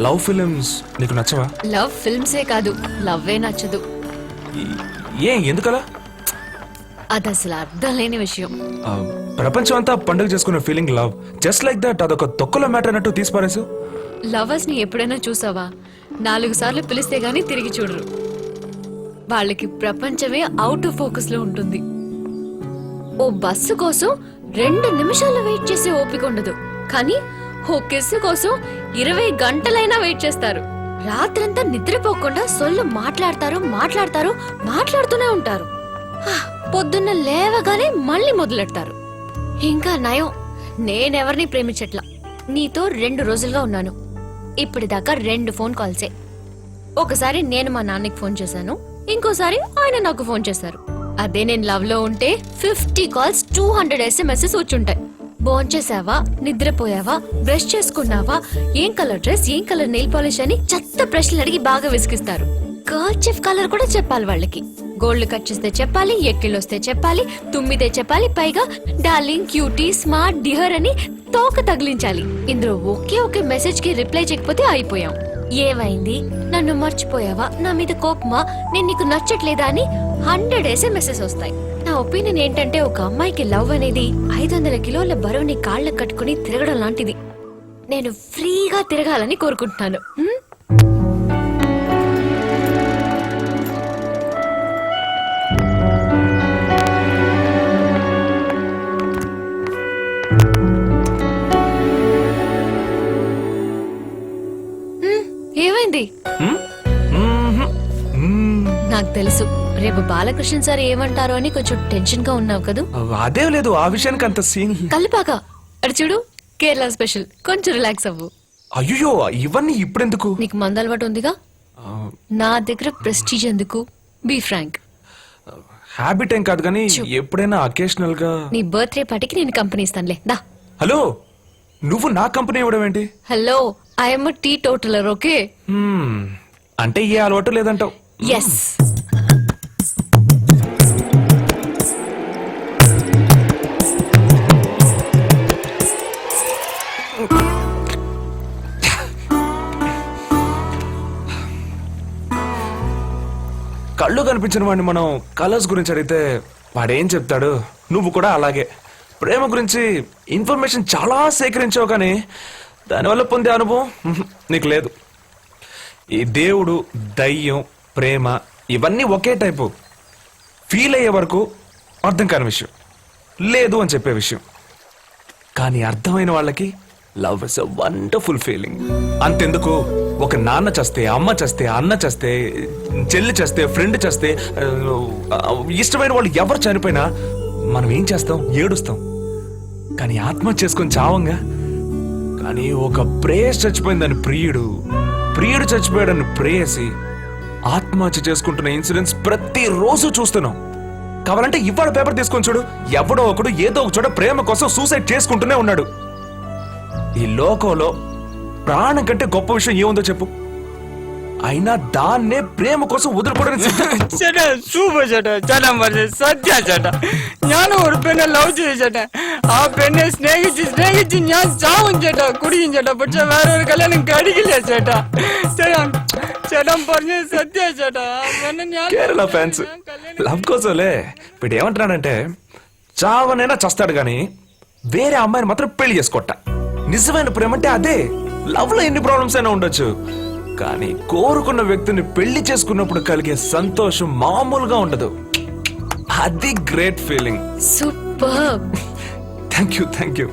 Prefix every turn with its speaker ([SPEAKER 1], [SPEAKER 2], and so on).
[SPEAKER 1] Love films నీకు నచ్చవా?
[SPEAKER 2] Love ఫిల్మ్సే కాదు, లవ్వే నచ్చదు.
[SPEAKER 1] ఎందుకలా?
[SPEAKER 2] అది అసలు అర్థం లేని విషయం.
[SPEAKER 1] ప్రపంచం అంతా పండుగ చేసుకున్న feeling love, just like that. అదొక తొక్కలో మ్యాటర్ అన్నట్టు తీసిపారేసు.
[SPEAKER 2] లవర్స్ ని ఎప్పుడైనా చూసావా? 4 సార్లు పిలిస్తే గానీ తిరిగి చూడరు. వాళ్ళకి ప్రపంచమే అవుట్ ఆఫ్ ఫోకస్ లో ఉంటుంది. ఓ బస్సు కోసం 2 నిమిషాలు వెయిట్ చేసే ఓపిక ఉండదు, కానీ ఓ కిస్సు కోసం 20 గంటలైనా వెయిట్ చేస్తారు. రాత్రంతా నిద్రపోకుండా సొల్లు మాట్లాడుతూనే ఉంటారు. పొద్దున్న లేవగానే మళ్ళీ మొదలెడతారు. ఇంకా నయం, నేనెవరిని ప్రేమించట్లా. నీతో 2 రోజులుగా ఉన్నాను. ఇప్పటిదాకా 2 ఫోన్ కాల్సే. ఒకసారి నేను మా నాన్నకి ఫోన్ చేశాను, ఇంకోసారి ఆయన నాకు ఫోన్ చేశారు. అదే నేను లవ్ లో ఉంటే 50 కాల్స్, 200 SMS వచ్చుంటాయి. భోంచేసావా, నిద్రపోయావా, బ్రష్ చేసుకున్నావా, ఏం కలర్ డ్రెస్, ఏం కలర్ నెయిల్ పాలిష్ అని చెత్త ప్రశ్నలు అడిగి బాగా విసిగిస్తారు. కర్చీఫ్ కలర్ కూడా చెప్పాలి వాళ్ళకి. గోల్డ్ కట్ చేస్తే చెప్పాలి, ఎక్కిళ్ళొస్తే చెప్పాలి, తుమ్మితే చెప్పాలి, పైగా డార్లింగ్, క్యూటీ, స్మార్ట్, డియర్ అని తోక తగిలించాలి. ఇందులో ఒకే మెసేజ్ కి రిప్లై చేయకపోతే అయిపోయాం. ఏమైంది, నన్ను మర్చిపోయావా, నా మీద కోపమా, నేను నీకు నచ్చట్లేదా అని 100 SMS వస్తాయి. నా ఒపీనియన్ ఏంటంటే, ఒక అమ్మాయికి లవ్ అనేది 500 కిలోల బరువుని కాళ్ళకు కట్టుకుని తిరగడం లాంటిది. నేను ఫ్రీగా తిరగాలని కోరుకుంటున్నాను. ఏమైంది? నాకు తెలుసు, రేపు బాలకృష్ణ సార్ ఏమంటారో అని కొంచెం టెన్షన్ గా ఉన్నావు కదా.
[SPEAKER 1] అదే లేదు, ఆ విషయానికి అంత సీన్.
[SPEAKER 2] కలిపాక అడు చూడు, కేరళ స్పెషల్, కొంచెం రిలాక్స్ అవ్వు.
[SPEAKER 1] అయ్యో, ఇవన్నీ ఇప్పుడెందుకు?
[SPEAKER 2] నీకు మంద అలవాటు ఉందిగా, నా దగ్గర ప్రెస్టీజ్ ఎందుకు? Be Frank.
[SPEAKER 1] హ్యాబిట్ ఏం కాదు కానీ ఎప్పుడైనా అకేషనల్ గా.
[SPEAKER 2] నీ బర్త్డే పార్టీకి నేను కంపెనీ ఇస్తానులే, దా.
[SPEAKER 1] హలో, నువ్వు నా కంపెనీ ఇవ్వడం ఏంటి?
[SPEAKER 2] Hello, I'm teetotaller, okay?
[SPEAKER 1] అంటే ఏ అలవాటు లేదంటావు?
[SPEAKER 2] ఎస్.
[SPEAKER 1] కళ్ళు కనిపించిన వాడిని మనం కలర్స్ గురించి అడిగితే వాడేం చెప్తాడు? నువ్వు కూడా అలాగే ప్రేమ గురించి ఇన్ఫర్మేషన్ చాలా సేకరించావు, కానీ దానివల్ల పొందే అనుభవం నీకు లేదు. ఈ దేవుడు, దయ్యం, ప్రేమ ఇవన్నీ ఒకే టైపు. ఫీల్ అయ్యే వరకు అర్థం కాని విషయం, లేదు అని చెప్పే విషయం. కానీ అర్థమైన వాళ్ళకి love is a wonderful feeling. అంతెందుకు, ఒక నాన్న చేస్తే, అమ్మ చేస్తే, అన్న చేస్తే, చెల్లి చేస్తే, ఫ్రెండ్ చేస్తే, ఇష్టమైన వాళ్ళు ఎవరు చనిపోయినా మనం ఏం చేస్తాం? ఏడుస్తాం. కానీ ఆత్మహత్య చేసుకొని చావంగా. కానీ ఒక ప్రేయస్ చచ్చిపోయిందని ప్రియుడు చచ్చిపోయాడని ప్రేయసి ఆత్మహత్య చేసుకుంటున్న ఇన్సిడెంట్స్ ప్రతిరోజు చూస్తున్నాం. కావాలంటే ఇవాళ పేపర్ తీసుకొని చూడు, ఎవడో ఒకడు ఏదో ఒక చోట ప్రేమ కోసం సూసైడ్ చేసుకుంటూనే ఉన్నాడు. ఈ లోకంలో ప్రాణం కంటే గొప్ప విషయం ఏముందో చెప్పు? అయినా దాన్నే ప్రేమ కోసం വധുരപ്പെടാൻ
[SPEAKER 3] ചേട്ടാ സൂപ്പർ ചേട്ടാ ചേട്ടാ പറഞ്ഞ സത്യ ചേട്ടാ ഞാൻ ഒരു പെണ്ണെ ലവ് ചെയ്തു ചേട്ടാ ആ പെണ്ണെ സ്നേഹിച്ച് ഞാൻ ചാവും ചേട്ടാ കുടിക്കും ചേട്ടാ പക്ഷെ വേറെ ഒരു കല്യാണം കഴിക്കില്ല ചേട്ടാ ചേട്ടാ പറഞ്ഞ సత్య ചേട്ടാ
[SPEAKER 1] కేరళ ఫ్యాన్స్ లవ్ కోసంలే వీడు ఏమంటున్నాడంటే చావనైనా చస్తాడు గాని వేరే అమ్మాయిని మాత్రం పెళ్లి చేసుకోట. నిజమైన ప్రేమ అంటే అదే. లవ్ లో ఎన్ని ప్రాబ్లమ్స్ అయినా ఉండొచ్చు, కానీ కోరుకున్న వ్యక్తిని పెళ్లి చేసుకున్నప్పుడు కలిగే సంతోషం మామూలుగా ఉండదు. అది great feeling.
[SPEAKER 2] Super.
[SPEAKER 1] Thank you.